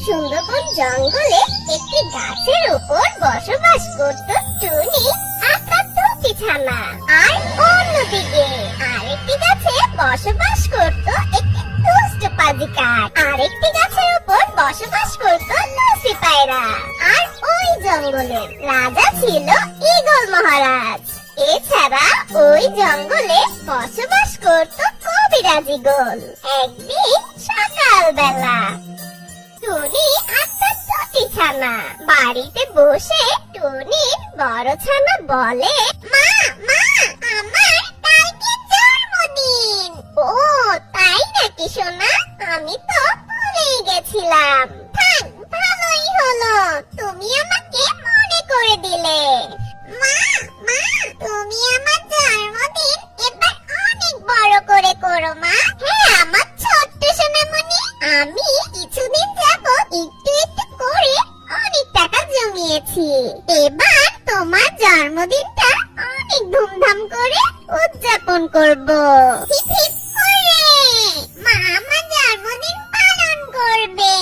সুন্দরবন জঙ্গলে একটি গাছের উপর বসবাস করত টুনি আর তার দুটি ছানা। আর অন্যদিকে আরেকটি গাছে বসবাস করত একটি দুষ্ট পাজি কাক। আরেকটি গাছের উপর বসবাস করত লুসি পায়রা। আর ওই জঙ্গলের রাজা ছিল ঈগল মহারাজ। এছাড়া ওই জঙ্গলে বসবাস করত কবিরাজ ঈগল। একদিন সকালবেলা টুনি আর তার দুটি ছানা বাড়িতে বসে টুনির বড় ছানা বলে, মা মা, আমার কালকে জন্মদিন। ও তাই নাকি সোনা, আমি তো ভুলেই গেছিলাম। থাক, ভালোই হলো তুমি আমাকে মনে করে দিলে। মা মা, তুমি আমার জন্মদিন এবার অনেক বড় করে করো মা। হ্যাঁ আমার ছোট্ট সোনামণি, আমি কিছুদিন যাবত একটু একটু করে অনেক টাকা জমিয়েছি। এবার তোমার জন্মদিনটা অনেক ধুমধাম করে উদযাপন করব। Hip hip hooray! মা আমার জন্মদিন পালন করবে।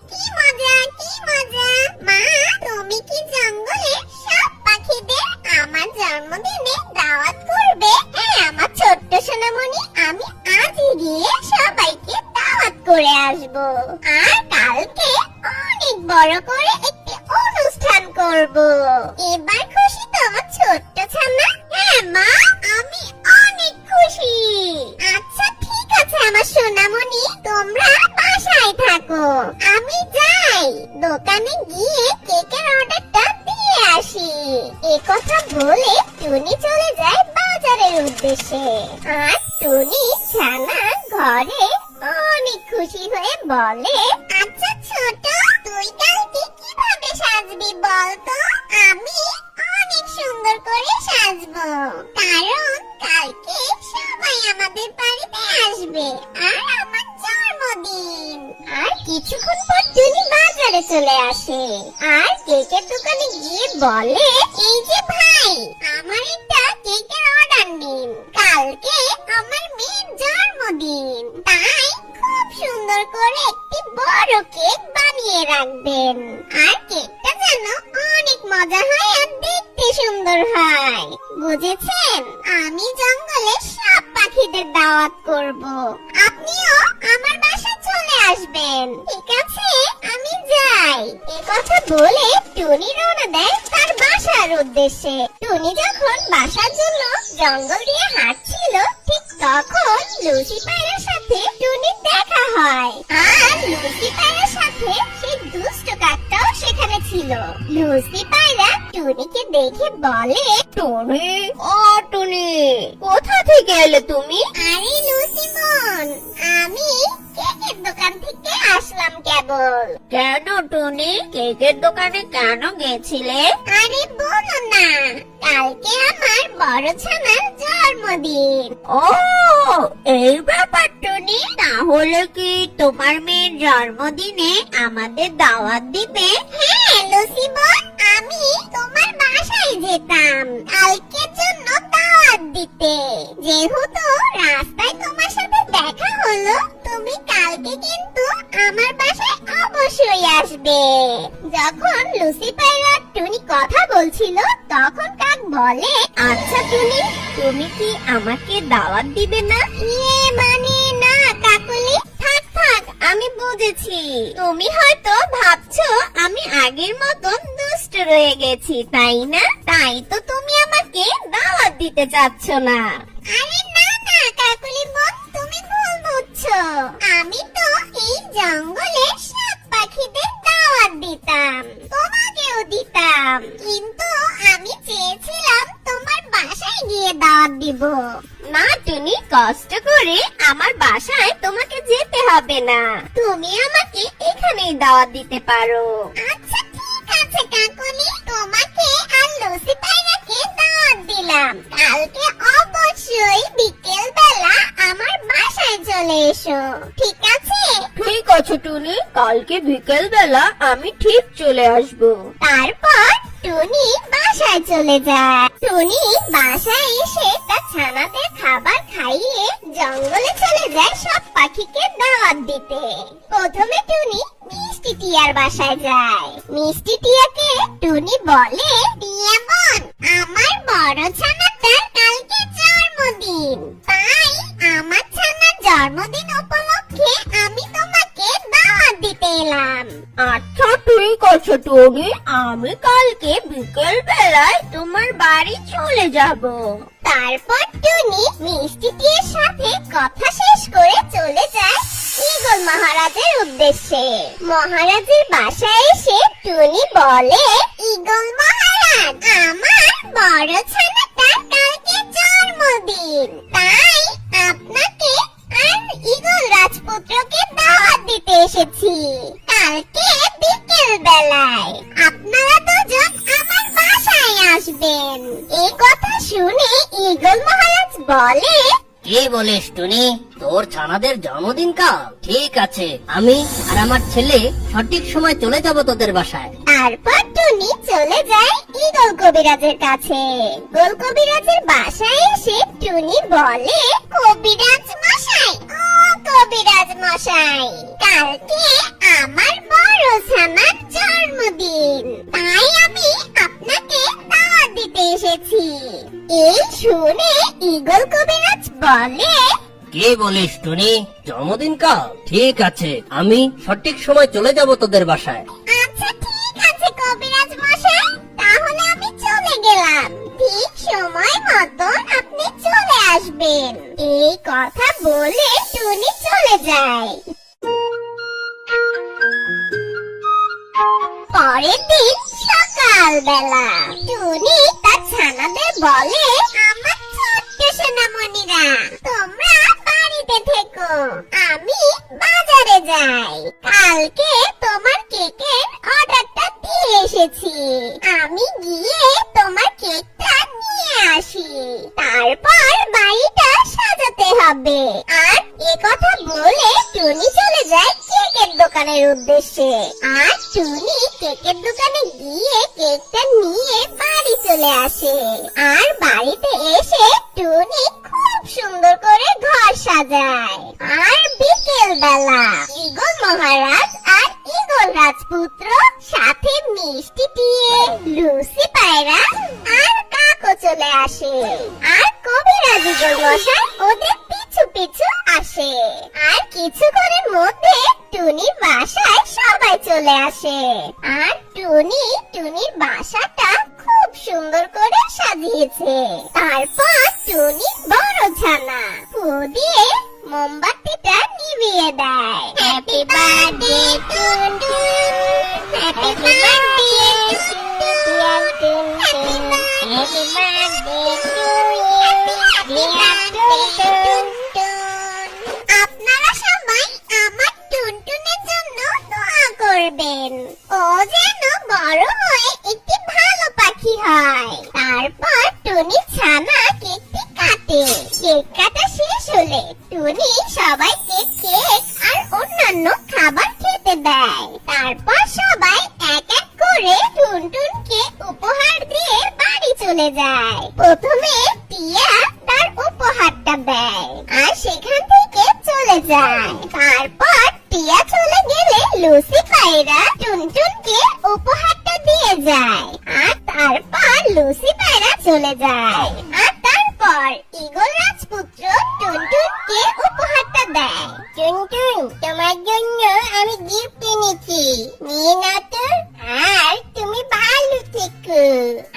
কি মজা কি মজা! মা তুমি কি জঙ্গলে সব পাখিদের আমার জন্মদিনে দাওয়াত করবে? হ্যাঁ আমার ছোট্ট সোনামণি, আমি আজই গিয়ে সবাইকে দাওয়াত করে আসবো। আর কালকে অনেক বড় করে একটি অনুষ্ঠান করব। এবার খুশি তো আমার ছোট্ট ছানা? হ্যাঁ মা, আমি অনেক খুশি। আচ্ছা ঠিক আছে আমার সোনামণি, তোমরা বাসায় থাকো, আমি যাই দোকানে গিয়ে কেকের অর্ডারটা দিয়ে আসি। একথা বলে টুনি চলে যায় বাজারের উদ্দেশ্যে। আর টুনি ছানা ঘরে অনেক খুশি হয়ে বলে, আচ্ছা ছোট, তুই কালকে কিভাবে সাজবি বলতো? আমি অনেক সুন্দর করে সাজবো, কারণ কালকে সবাই আমাদের বাড়িতে আসবে আর আমার জন্মদিন। আর কিছুক্ষণ পর টুনি বাজারে চলে আসে আর কেকের দোকানে গিয়ে বলে, এই যে ভাই, আমার একটা কেকের অর্ডার নিন। কালকে আমার মেয়ের জন্মদিন, তাই খুব সুন্দর করে একটি বড় কেক বানিয়ে রাখবেন। আর কেকটা যেন অনেক মজা হয় আর দেখতে সুন্দর হয়, বুঝেছেন? আমি জঙ্গলে সব পাখিদের দাওয়াত করব, আপনিও আমার বাসায় চলে আসবেন, ঠিক আছে? আমি যাই। একথা বলে টুনি রওনা দেয় তার বাসার উদ্দেশ্যে। টুনি যখন বাসার জন্য জঙ্গল দিয়ে হাঁটছিল, ঠিক তখন লুসি পায়রার সাথে টুনির দেখা হয়। আর লুসি পায়রার সাথে সেই দুষ্ট কাকটাও সেখানে ছিল। লুসি পায়রা টুনিকে দেখে বলে, টুনি, ও টুনি, কোথা থেকে এলে তুমি? আরে লুসি বোন, আমি কেকের দোকান থেকে আসলাম কেবল। কেন টুনি, কেকের দোকানে কেন গেছিলে? আরে বলো না, কালকে আমার বড় ছানার জন্মদিন। ও এই ব্যাপার টুনি, তাহলে কি তোমার মেয়ের জন্মদিনে আমাদের দাওয়াত দিবে? হ্যাঁ লুসি বোন, আমি তোমার বাসায় যেতাম কালকের জন্য দাওয়াত দিতে। যেহেতু রাস্তায় তোমার সাথে দেখা হলো, তুমি কালকে কিন্তু আমার বাসায় অবশ্যই আসবে। যখন লুসি পায়রা আর টুনি কথা বলছিল, তখন কাক বলে, আচ্ছা টুনি, তুমি কি আমাকে দাওয়াত দিবে না? মানে না কাকুলি। থাক থাক, আমি বুঝেছি, তুমি হয়তো ভাবছো আমি আগের মতন দুষ্ট রয়ে গেছি, তাই না? তাই তো তুমি আমাকে দাওয়াত দিতে চাচ্ছ না। আরে না না কাকুলি বোন, তুমি ভুল বুঝছো। আমি তো এই জঙ্গলে সব পাখিদের দাওয়াত দিতাম, তোমাকেও দিতাম, কিন্তু আমি চেয়েছিলাম তোমার বাসায় গিয়ে দাওয়াত দিব। না টুনি, কষ্ট করে আমার বাসায় তোমাকে যেতে হবে না, তুমি আমাকে এখানেই দাওয়াত দিতে পারো। আচ্ছা ঠিক আছে কাকুলি, তোমাকে আর লুসি পায়রাকে দাওয়াত দিলাম। কালকে অবশ্যই বিকেল বেলা আমার বাসায় চলে এসো, ঠিক আছে? ঠিক আছে টুনি, কালকে বিকেল বেলা আমি ঠিক চলে আসবো। তারপর টুনি বাসায় চলে যায়। টুনি বাসায় এসে তার ছানাদের খাবার খাইয়ে জঙ্গলে চলে যায় সব পাখিকে দাওয়াত দিতে। প্রথমে টুনি মিষ্টি টিয়ার বাসায় যায়। মিষ্টি টিয়াকে টুনি বলে, টিয়া বোন, আমার বড় ছানাটার কালকে জন্মদিন, তাই আমার ছানার জন্মদিন উপলক্ষে আমি তোমাকে দাওয়াত দিতে এলাম। আচ্ছা ঠিক আছে টুনি, আমি কালকে বিকেল বেলায় তোমার বাড়ি চলে যাব। তারপর টুনি মিষ্টি টিয়ার সাথে কথা শেষ করে চলে যায় ঈগল মহারাজের উদ্দেশ্যে। মহারাজের বাসায় এসে টুনি বলে, ঈগল মহারাজ, আমার বড় ছানাটার কালকে জন্মদিন, তাই আপনাকে আর ঈগল রাজপুত্রকে দাওয়াত দিতে এসেছি কালকে বিকেল বেলায়। আপনারা দুজন আমার বাসায় আসবেন। এই কথা শুনে ঈগল মহারাজ বলে, কি বলিস টুনি, তোর ছানাদের জন্মদিন কাল? ঠিক আছে, আমি আর আমার ছেলে সঠিক সময় চলে যাব তোদের বাসায়। তারপর টুনি চলে যায় ঈগল কবিরাজের কাছে। ঈগল কবিরাজের বাসায় এসে টুনি বলে, কবিরাজ মশাই, ও কবিরাজ মশাই, কালকে আমার বড় ছানার জন্মদিন, তাই আমি আপনাকে দাওয়াত দিতে এসেছি। এই শুনে ঈগল কবিরাজ বলে, কি বলিস টুনি, জন্মদিন কাল? ঠিক আছে, আমি সঠিক সময় চলে যাব তোদের বাসায়। আচ্ছা ঠিক আছে কবিরাজ মশাই, তাহলে আমি চলে গেলাম, ঠিক সময় মতন আপনি চলে আসবেন। এই কথা বলে টুনি চলে যায়। পরের দিন সকালবেলা টুনি তার ছানাদের বলে, আমার ছোট্ট সোনামণিরা, তোমরা বাড়িতে থেকো, আমি বাজারে যাই। কালকে তোমার কেকের অর্ডারটা দিয়ে এসেছি, আমি গিয়ে তোমার কেকটা নিয়ে আসি, তারপর বাড়িটা সাজাতে হবে। আর এ কথা বলে টুনি চলে যায় কেকের দোকানের উদ্দেশ্যে। আর টুনি কেকের দোকানে গিয়ে কেকটা নিয়ে বাড়ি চলে আসে। আর বাড়িতে এসে টুনি খুব সুন্দর করে ঘর সাজায়। আর বিকেল বেলা ঈগল মহারাজ আর ঈগল রাজপুত্র সাথে মিষ্টি দিয়ে লুসি পায়রা আর কাকও চলে আসে। আর কবিরাজ ঈগল মশাই ওদের পিছু পিছু আসে। আর কিছুক্ষণের মধ্যে টুনির বাসায় সবাই চলে আসে। আর টুনি টুনির বাসাটা খুব সুন্দর করে সাজিয়েছে। তারপর টুনি বড় ছানা ফু দিয়ে মোমবাতিটা নিভিয়ে দেয়। Happy birthday Tuntun, happy birthday Tuntun, happy birthday to you. আপনারা সবাই আমার টুনটুনের জন্য দোয়া করবেন, ও যেন বড় হয়ে একটি ভালো পাখি হয়। তারপর টুনি ছানা কেকটি কাটে। কেক কাটা শেষ হলে টুনি সবাইকে কেক আর অন্যান্য খাবার খেতে দেয়। তারপর সবাই এক এক করে টুনটুনকে উপহার দিয়ে বাড়ি চলে যায়। প্রথমে টিয়া তার উপহারটা দেয় আর সেখান থেকে চলে যায়। তারপর টিয়া চলে গেলে লুসি পায়রা টুনটুনকে উপহারটা দিয়ে যায়। আর তারপর লুসি পায়রা চলে যায়। আর তারপর ঈগল রাজপুত্র টুনটুনকে উপহারটা দেয়। টুনটুন, তোমার জন্য আমি গিফট এনেছি, নিয়ে নাও তো। আর তুমি ভালো থেকো।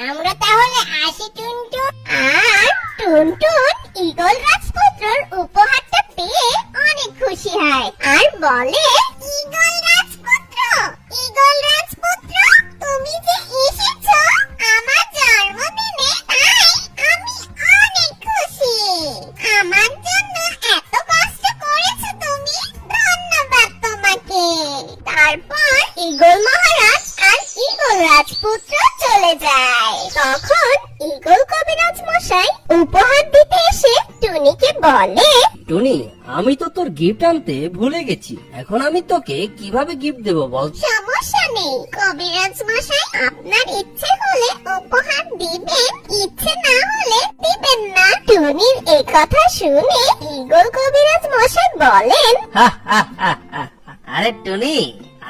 আমরা তাহলে আসি টুনটুন। আর টুনটুন ঈগল রাজপুত্রর উপহারটা পেয়ে অনেক খুশি হয় আর বলে, ঈগল রাজপুত্র, ঈগল রাজপুত্র, তুমি যে এসেছো আমার জন্মদিনে, তাই আমি অনেক খুশি। আমার জন্য এত কষ্ট করেছো তুমি, ধন্যবাদ তোমাকে। তারপর ঈগল মহারাজ আর ঈগল রাজপুত্র চলে যায়। তখন ঈগল কবিরাজ মশাই উপহার দিতে এসে টুনিকে বলে, টুনি, আমি তো তোর গিফট আনতে ভুলে গেছি, এখন আমি তোকে কিভাবে গিফট দেবো বল? সমস্যা নেই। কবিরাজ মশাই, আপনার ইচ্ছে হলে উপহার দিবেন, ইচ্ছে না হলে দিবেন না। টুনির এই কথা শুনে ঈগল কবিরাজ মশাই বলেন, আরে টুনি,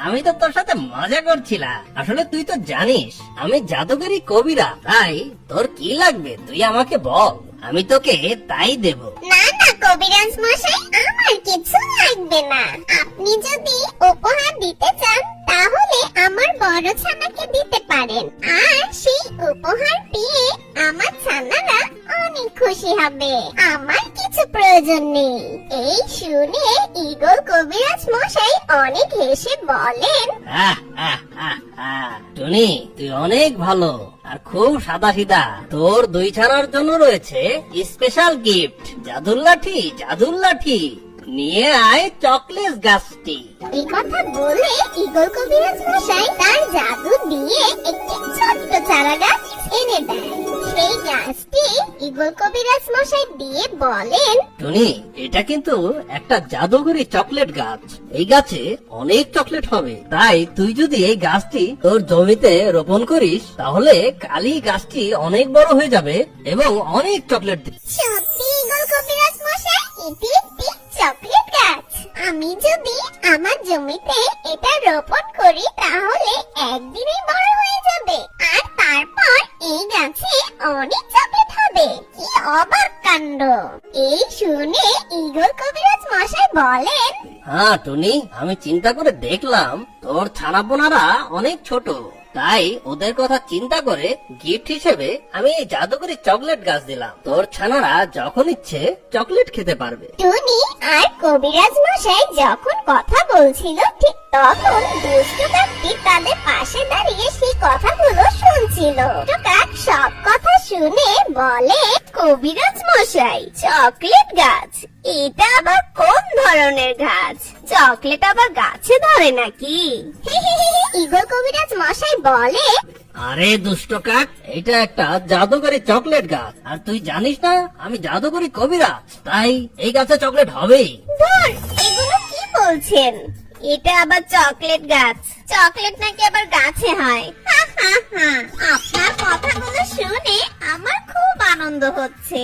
আমি তো তোর সাথে মজা করছিলাম। আসলে তুই তো জানিস আমি জাদুকরি কবিরা, তাই তোর কি লাগবে তুই আমাকে বল, আমি তোকে তাই দেব। না না কবিরাজ মশাই, আমার কিছু লাগবে না। আপনি যদি উপহার দিতে চান তাহলে আমার বড় ছানাকে দিতে পারেন, আর সেই উপহার পেয়ে আমার ছানারা অনেক খুশি হবে। আমার কিছু প্রয়োজন নেই। এই শুনে ঈগল কবিরাজ মশাই অনেক হেসে বলেন, টুনি, তুই অনেক ভালো আর খুব সাদাসিধা। তোর দুই ছানার জন্য রয়েছে স্পেশাল গিফট, জাদুর লাঠি। জাদুর লাঠি নিয়ে আয় চকলেট গাছটি। এই কথা বলে ঈগল কবিরাজ মশাই তার জাদু দিয়ে একটি ছোট্ট চারা গাছ এনে দেয়। সেই গাছটি ঈগল কবিরাজ মশাই দিয়ে বলেন, টুনি, এটা কিন্তু একটা জাদুকরি চকলেট গাছ। এই গাছে অনেক চকলেট হবে, তাই তুই যদি এই গাছটি তোর জমিতে রোপণ করিস তাহলে কালই গাছটি অনেক বড় হয়ে যাবে এবং অনেক চকলেট দিবে। সত্যি ঈগল কবিরাজ মশাই, এটি একটি চকলেট গাছ। আমি যদি আমার জমিতে এটা রোপণ করি তাহলে একদিনেই বড় হয়ে যাবে, আর তারপর এই গাছে অনেক চকলেট হবে। কি অবাক কাণ্ড! এই শুনে ঈগল কবিরাজ মশাই বলেন, হ্যাঁ টুনি, আমি চিন্তা করে দেখলাম তোর ছানাপোনারা অনেক ছোট, তাই ওদের কথা চিন্তা করে গিফট হিসেবে আমি এই জাদুকরি চকলেট গাছ দিলাম। তোর ছানারা যখন ইচ্ছে চকলেট খেতে পারবে। টুনি আর কবিরাজ মশাই যখন কথা বলছিল ঠিক তখন দুষ্টু কাকটি তাদের পাশে দাঁড়িয়ে সেই কথাগুলো শুনছিল। দুষ্টু কাক সব কথা শুনে বলে, কবিরাজ মশাই, চকলেট গাছ, এটা আবার কোন ধরনের গাছ? চকলেট আবার গাছে ধরে নাকি? ঈগল কবিরাজ মশাই বলে, আরে দুষ্ট কাক, এটা একটা জাদুকরি চকলেট গাছ, আর তুই জানিস না আমি জাদুকরি কবিরাজ, তাই এই গাছে চকলেট হবেই। ধুর, এগুলো কি বলছেন? এটা আবার চকলেট গাছ, চকলেট নাকি আবার গাছে হয়? হা হা হা, আপনার কথাগুলো শুনে আমার খুব আনন্দ হচ্ছে।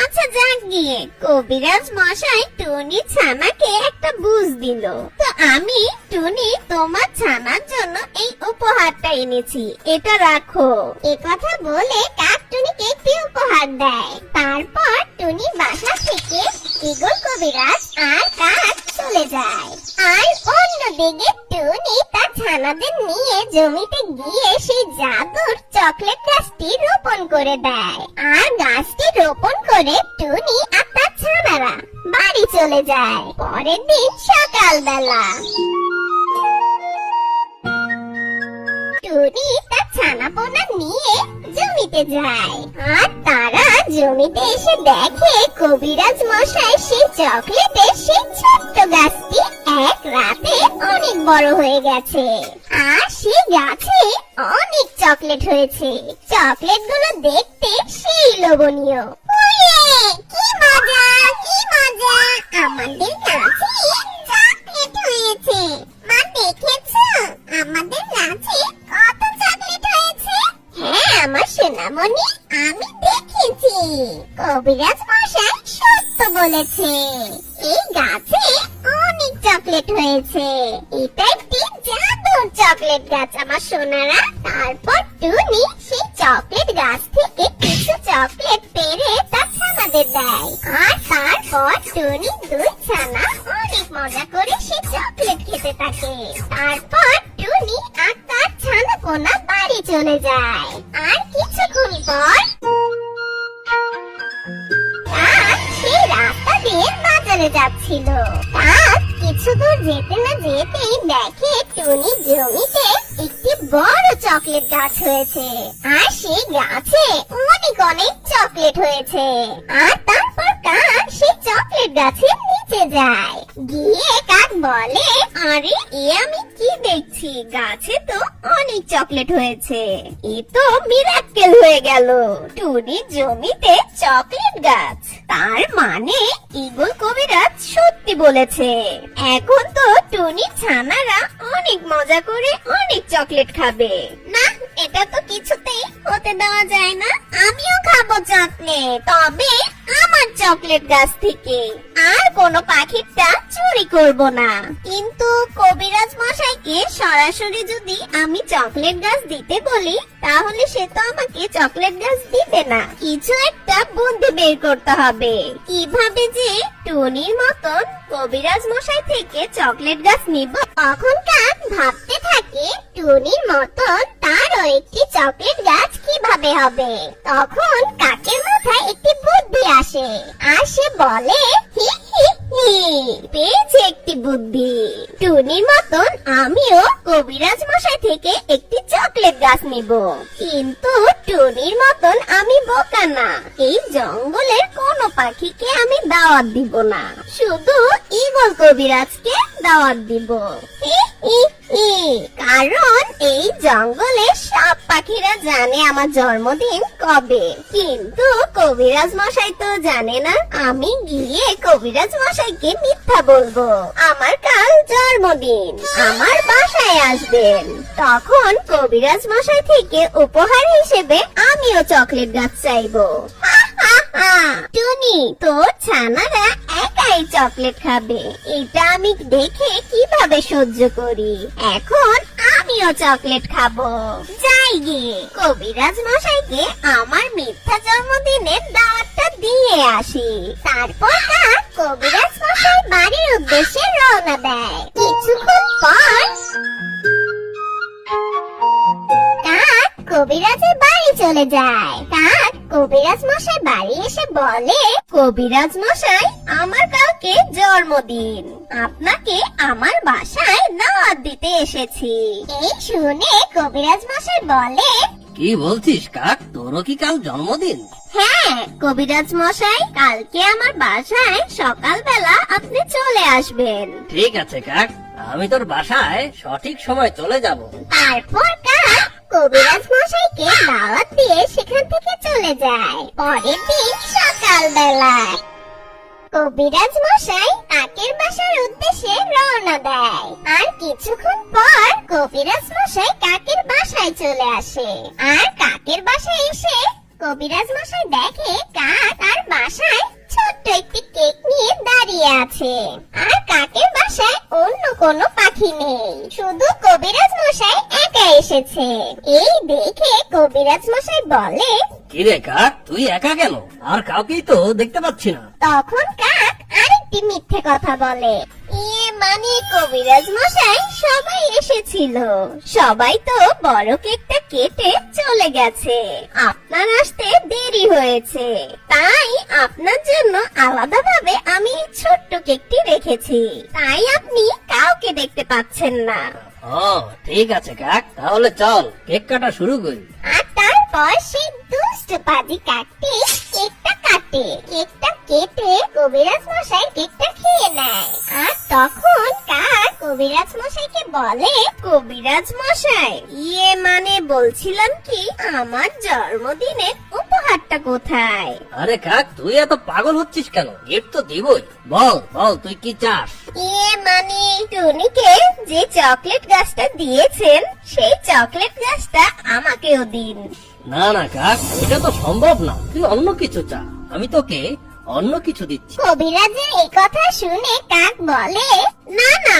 আচ্ছা যাক গিয়ে, কবিরাজ মশাই টুনি ছানাকে একটা বুঝ দিল। তো আমি টুনি তোমার ছানার জন্য এই উপহারটা এনেছি, এটা রাখো। এ কথা বলে কাক টুনিকে একটি উপহার দেয়। তারপর টুনি বাসা থেকে ঈগল কবিরাজ আর কাক চলে যায়। আর অন্যদিকে টুনি তার ছানাদের নিয়ে জমিতে গিয়ে সেই জাদুর চকলেট গাছটি রোপণ করে দেয়। আর গাছটি রোপণ করে টুনি আর তার ছানারা বাড়ি চলে যায়। পরের দিন সকালবেলা টুনি তার ছানাপোনা নিয়ে জমিতে যায়। আর তারা জমিতে এসে দেখে কবিরাজ মশাই সেই চকলেটের সেই ছোট্ট গাছটি এক রাতে অনেক বড় হয়ে গেছে। আর সেই গাছে অনেক চকলেট হয়েছে। চকলেট গুলো দেখতে সেই লোভনীয়। ওরে, কি মজা, কি মজা! আমাদের গাছে চকলেট হয়েছে। মা, দেখেছো আমাদের গাছে কত চকলেট হয়েছে? হ্যাঁ আমার সোনামণি, আমি দেখেছি। কবিরাজ মশাই সত্য বলেছে, এই গাছে অনেক চকলেট হয়েছে। এটা একটি জাদুর চকলেট গাছ আমার সোনারা। তারপর টুনি সেই চকলেট গাছ থেকে কিছু চকলেট পেড়ে তার ছানাদের দেয়। আর তারপর টুনি দুই ছানা অনেক মজা করে সেই চকলেট খেতে থাকে। তারপর টুনি আর তার ছানাপোনা বাড়ি চলে যায়। আর কিছুক্ষণ পর কাক সেই রাস্তা দিয়ে বাজারে যাচ্ছিল। কাক কিছু দূর যেতে না যেতেই দেখে টুনি জমিতে একটি বড় চকলেট গাছ হয়েছে। আর সেই গাছে অনেক অনেক চকলেট হয়েছে। আর তারপর কাক সেই চকলেট গাছের নিচে যায়। গিয়ে কাক বলে, আরে আমি কি দেখছি, গাছে তো অনেক চকলেট হয়েছে। এ তো মিরাক্কেল হয়ে গেল, টুনির জমিতে চকলেট গাছ। তার মানে ঈগল কবিরাজ সত্যি বলেছে। এখন তো টুনির ছানারা অনেক মজা করে অনেক চকলেট খাবে। না, এটা তো কিছুতেই হতে দেওয়া যায় না। আমিও খাবো চকলেট, তবে আমার চকলেট গাছ থেকে। আর কোনো পাখিটা চুরি করব না। কিন্তু কবিরাজ মশাইকে সরাসরি যদি আমি চকলেট গাছ দিতে বলি, তাহলে সে তো আমাকে চকলেট গাছ দিবে না। কিছু একটা বুদ্ধি বের করতে হবে, কিভাবে যে টুনির মতন কবিরাজ মশাই থেকে চকলেট গাছ নিব। তখন কাক ভাবতে থাকে টুনির মতন তারও একটি চকলেট গাছ কিভাবে হবে। তখন কাকের মাথায় একটি বুদ্ধি আসে, আর সে বলে, হি হি হি, পেয়েছে একটি বুদ্ধি। টুনির মতন আমিও কবিরাজ মশাই থেকে একটি চকলেট গাছ নিব। কিন্তু টুনির মতন আমি বোকা না, এই জঙ্গলের কোনো পাখিকে আমি দাওয়াত দিব না, শুধু ঈগল কবিরাজকে দাওয়াত দিব। হি হি হি, কারণ এই জঙ্গলে সব পাখিরা জানে আমার জন্মদিন কবে, কিন্তু কবিরাজ মশাই তো জানে না। আমি গিয়ে কবিরাজ মশাইকে মিথ্যা বলবো আমার কাল জন্মদিন, আমার বাসায় আসবেন। তখন কবিরাজ মশাই থেকে উপহার হিসেবে আমিও চকলেট গাছ চাইবো। টুনি, তোর ছানারা একাই চকলেট খাবে, এটা আমি দেখে কিভাবে সহ্য করি। এখন আমিও চকলেট খাবো। যাই গিয়ে কবিরাজ মশাইকে আমার মিথ্যা জন্মদিনের দাওয়াতটা দিয়ে আসি। তারপর কাক কবিরাজ মশাই বাড়ির উদ্দেশ্যে রওনা দেয়। কিছুক্ষণ পর কাক কবিরাজের বাড়ি চলে যায়। কাক কবিরাজ মশাই বাড়ি এসে বলে, কবিরাজ মশাই, আমার কালকে জন্মদিন, আপনাকে আমার বাসায় দাওয়াত দিতে এসেছি। এই শুনে কবিরাজ মশাই বলে, কি বলছিস কাক, তোরও কি কাল জন্মদিন? হ্যাঁ কবিরাজ মশাই, কালকে আমার বাসায় সকালবেলা আপনি চলে আসবেন। ঠিক আছে কাক, আমি তোর বাসায় সঠিক সময় চলে যাব। তারপর কাক কবিরাজ মশাইকে দাওয়াত দিয়ে সেখান থেকে চলে যায়। পরের দিন সকালবেলায় কবিরাজ মশাই কাকের বাসার উদ্দেশ্যে রওনা দেয়। আর কিছুক্ষণ পর কবিরাজ মশাই কাকের বাসায় চলে আসে। আর কাকের বাসায় এসে কবিরাজ মশাই দেখে কাক তার বাসায় ছোট্ট একটি কেক নিয়ে দাঁড়িয়ে আছে। আর কাকের বাসায় অন্য কোনো পাখি নেই, শুধু কবিরাজ মশাই একা এসেছে। এই দেখে কবিরাজ মশাই বলে, কিরে কাক, তুই একা কেন? আর কাউকেই তো দেখতে পাচ্ছি না। তখন কাক আরেকটি মিথ্যে কথা বলে, মানে কবিরাজ মশাই সবাই এসেছিল, সবাই তো বড় কেকটা কেটে চলে গেছে, আপনার আসতে দেরি হয়েছে, তাই আপনার জন্য আলাদাভাবে আমি ছোট্ট কেকটি রেখেছি, তাই আপনি কাউকে দেখতে পাচ্ছেন না। ও ঠিক আছে কাক, তাহলে চল কেক কাটা শুরু করি। আর তারপর সেই দুষ্ট পাজি কাকটি কেকটা কাটে। কেকটা কেটে কবিরাজ মশাই কেকটা খেয়ে নেয়। আর তখন কাক কবিরাজ মশাইকে বলে, কবিরাজ মশাই, মানে বলছিলাম কি, আমার জন্মদিনের উপহারটা কোথায়? আরে কাক, তুই এত পাগল হচ্ছিস কেন? গিফট তো দিবই। বল বল, তুই কি চাস? মানে টুনিকে যে চকলেট গাছটা দিয়েছেন, সেই চকলেট গাছটা আমাকেও দিন। না না কাক, এটা তো সম্ভব না, তুই অন্য কিছু চা, আমি তোকে অন্য কিছু দিচ্ছি। কবিরাজের এই কথা শুনে কাক বলে, না না,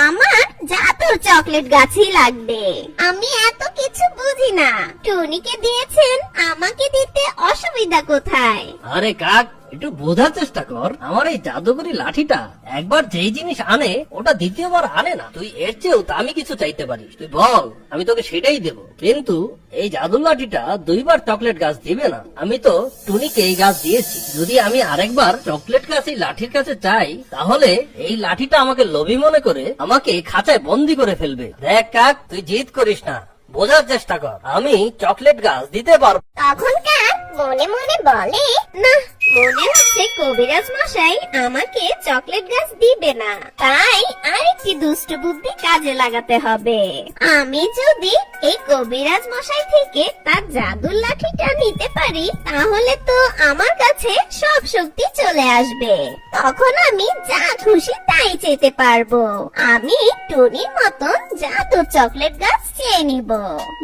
আমার জাদুর চকলেট গাছই লাগবে, আমি এত কিছু বুঝি না, টুনিকে দিয়েছেন, আমাকে দিতে অসুবিধা কোথায়? আরে কাক, একটু বোঝার চেষ্টা কর, আমার এই জাদুকরি লাঠিটা একবার যেই জিনিস আনে ওটা দ্বিতীয়বার আনে না। তুই এর চেয়েও দামি কিছু চাইতে পারিস, তুই বল, আমি তোকে সেটাই দেব। কিন্তু এই জাদুর লাঠিটা দুইবার চকলেট গাছ দিবে না। আমি তো টুনিকে এই গাছ দিয়েছি, যদি আমি আরেকবার চকলেট গাছ এই লাঠির কাছে চাই, তাহলে এই লাঠিটা আমাকে লোভী মনে করে আমাকে খাঁচায় বন্দি করে ফেলবে। দেখ কাক, তুই জিদ করিস না, বোঝার চেষ্টা কর, আমি চকলেট গাছ দিতে পারবো। তখন কাক মনে মনে বলে, না, মনে হচ্ছে কবিরাজ মশাই আমাকে চকলেট গাছ দিবে না, তাই আরেকটি দুষ্ট বুদ্ধি কাজে লাগাতে হবে। আমি যদি এই কবিরাজ মশাই থেকে তার জাদুর লাঠিটা নিতে পারি, তাহলে তো আমার কাছে সব শক্তি চলে আসবে। তখন আমি যা খুশি তাই চেতে পারবো। আমি টুনির মতন জাদুর চকলেট গাছ চেয়ে নিব।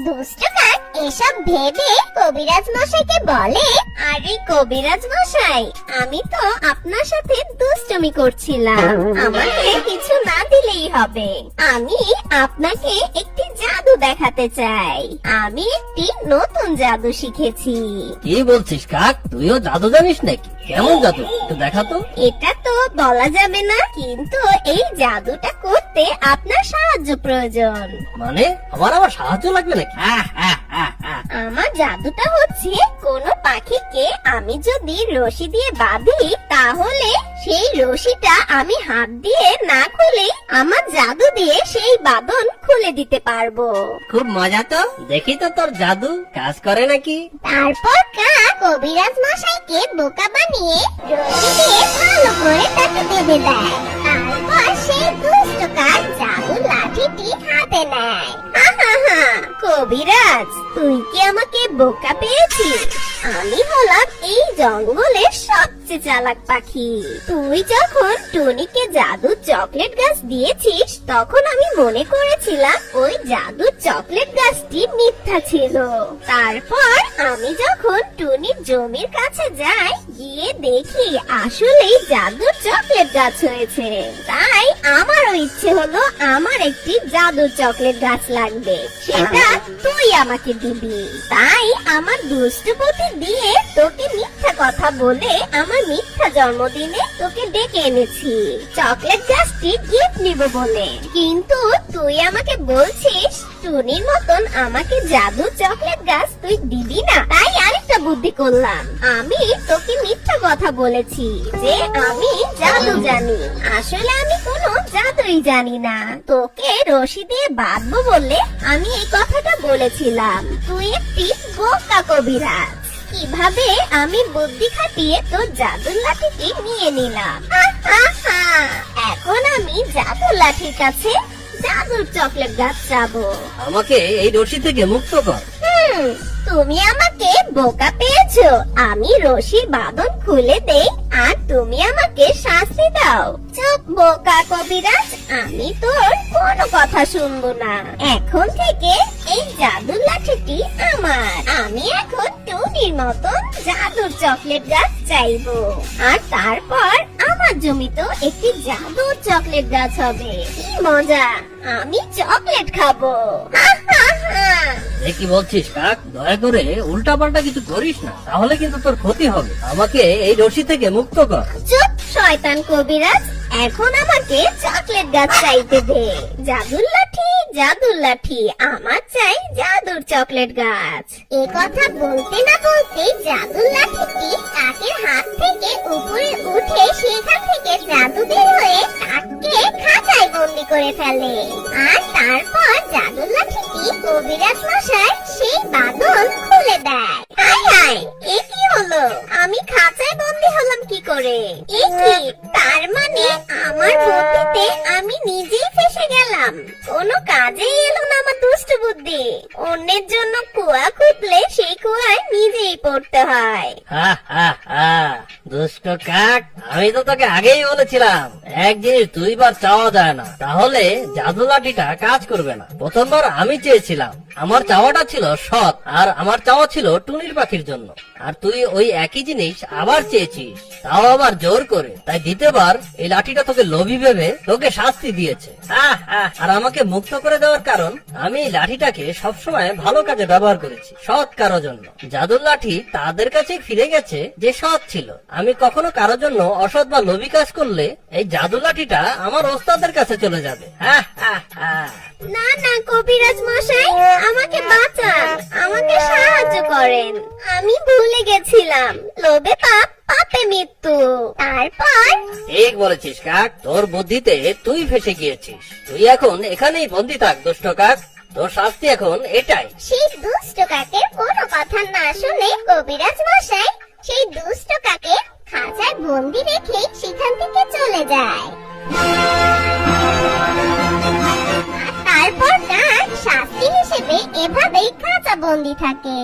দুষ্ট কাক এসব ভেবে কবিরাজ মশাইকে বলে, আরে কবিরাজ মশাই, আমি তো আপনার সাথে দুষ্টুমি করছিলাম, আমাকে কিছু না দিলেই হবে। আমি আপনাকে একটি জাদু দেখাতে চাই। আমি একটি নতুন জাদু শিখেছি। কি বলছিস কাক, তুইও জাদু জানিস নাকি? কেমন জাদু একটু দেখা তো। এটা তো বলা যাবে না, কিন্তু এই জাদুটা করতে আপনার সাহায্য প্রয়োজন। মানে আমার সাহায্য লাগবে নাকি? আমার জাদুটা হচ্ছে, কোন পাখিকে আমি যদি রশি দিয়ে বাঁধি, তাহলে সেই রশিটা আমি হাত দিয়ে না খুলে আমার জাদু দিয়ে সেই বাঁধন খুলে দিতে পারবো। খুব মজা তো, দেখি তো তোর জাদু কাজ করে নাকি। তারপর কাক কবিরাজ মশাইকে বোকা বানিয়ে রশি দিয়ে ভালো করে তাকে বেঁধে দেয়। তারপর সেই দুষ্ট কাক জাদুর লাঠিটি হাতে নেয়। কবিরাজ, তুই কি আমাকে বোকা পেয়েছিস? আমি হলাম এই জঙ্গলের সবচেয়ে চালাক পাখি। তুই যখন টুনিকে জাদুর চকলেট গাছ দিয়েছিস, তখন আমি মনে করেছিলাম ওই জাদুর চকলেট গাছটি মিথ্যা ছিল। তারপর আমি যখন টুনির জমির কাছে যাই, গিয়ে দেখি আসলেই জাদুর চকলেট গাছ হয়েছে। তাই আমারও ইচ্ছে হলো আমার একটি জাদুর চকলেট গাছ লাগবে, সেটা তুই আমাকে দিবি। তাই আমার দুষ্ট বুদ্ধি দিয়ে তোকে মিথ্যা কথা বলে আমার মিথ্যা জন্মদিনে তোকে ডেকে এনেছি চকলেট গাছটি গিফট নিব বলে। কিন্তু তুই আমাকে বলছিস টুনির মতন আমাকে জাদুর চকলেট গাছ তুই দিবি না। তাই আরেকটা বুদ্ধি করলাম, আমি তোকে মিথ্যা কথা বলেছি যে আমি জাদু জানি। আসলে আমি কোনো জাদুই জানি না। তোকে রশি দিয়ে বাঁধবো বলে আমি এই কথাটা বলেছিলাম। তুই একটি বোকা কবিরাজ। কিভাবে আমি বুদ্ধি খাটিয়ে তোর জাদুর লাঠিটি নিয়ে নিলাম। এখন আমি জাদুর লাঠির কাছে জাদুর চকলেট গাছ চাবো। আমাকে এই রশি থেকে মুক্ত কর। তুমি আমাকে বোকা পেয়েছো। আমি রশির বাঁধন খুলে দেই আর তুমি আমাকে শাস্তি দাও। চুপ বোকা কবিরাজ, আমি তোর কোনো কথা শুনবো না। এখন থেকে এই জাদুর লাঠিটি আমার। আমি এখন টুনির মতন জাদুর চকলেট গাছ চাইবো, আর তারপর আমার জমিতেও একটি জাদুর চকলেট গাছ হবে। কি মজা, আমি চকলেট খাবো। এ কি বলছিস কাক, দয়া করে উল্টা পাল্টা কিছু করিস না, তাহলে কিন্তু তোর ক্ষতি হবে। আমাকে এই রশি থেকে মুক্ত কর। চুপ শয়তান কবিরাজ, এখন আমাকে চকলেট গাছ চাইতে দে। জাদুর লাঠি, জাদুর লাঠি, আমার চাই জাদুর চকলেট গাছ। এ কথা বলতে না বলতে জাদুর লাঠিটি কাকের হাত থেকে উপরে উঠে সেখান থেকে জাদু বের হয়ে কাককে খাঁচায় বন্দি করে ফেলে। আর তারপর জাদুর লাঠিটি কবিরাজ মশাই সেই বাঁধন খুলে দেয়। হায় হায়, এ কি হলো? আমি খাঁচায় বন্দি হলাম কি করে? এ কি, তার মানে আমার বুদ্ধিতে আমি নিজেই ফেসে গেলাম। কোনো কাজেই এলো না আমার দুষ্ট বুদ্ধি। অন্যের জন্য কুয়া খুঁজলে সেই কুয়ায় নিজেই পড়তে হয়। দুষ্ট কাক, আমি তো তোকে আগেই বলেছিলাম এক জিনিস দুইবার চাওয়া যায় না, তাহলে জাদু লাঠিটা কাজ করবে না। প্রথমবার আমি চেয়েছিলাম, আমার চাওয়াটা ছিল সৎ, আর আমার চাওয়া ছিল টুনির পাখির জন্য। আর তুই ওই একই জিনিস আবার চেয়েছিস, তাও আবার জোর করে। তাই দ্বিতীয়বার এই লাঠিটা তোকে লোভী ভেবে তোকে শাস্তি দিয়েছে। আর আমাকে মুক্ত করে দেওয়ার কারণ, আমি এই লাঠিটাকে সবসময় ভালো কাজে ব্যবহার করেছি, সৎ কারো জন্য। জাদুর লাঠি তাদের কাছে ফিরে গেছে যে সৎ ছিল। আমি কখনো কারোর জন্য অসৎ বা লোভী কাজ করলে এই জাদুর লাঠিটা আমার ওস্তাদের কাছে চলে যাবে। না না কবিরাজ মশাই, আমাকে বাঁচান, আমাকে সাহায্য করেন। আমি ভুলে গেছিলাম, লোভে পাপ, পাপে মৃত্যু। তারপর ঠিক বলেছিস কাক, তোর বুদ্ধিতে তুই ফেসে গিয়েছিস। তুই এখন এখানেই বন্দি থাক দুষ্ট কাক। তোর শাস্তি এখন এটাই। সেই দুষ্ট কাকের কোনো কথা না শুনে কবিরাজ মশাই সেই দুষ্ট কাকে খাঁচায় বন্দি রেখে সেখান থেকে চলে যায়। আর তারপর কাক শাস্তি হিসেবে এভাবেই খাঁচা বন্দি থাকে।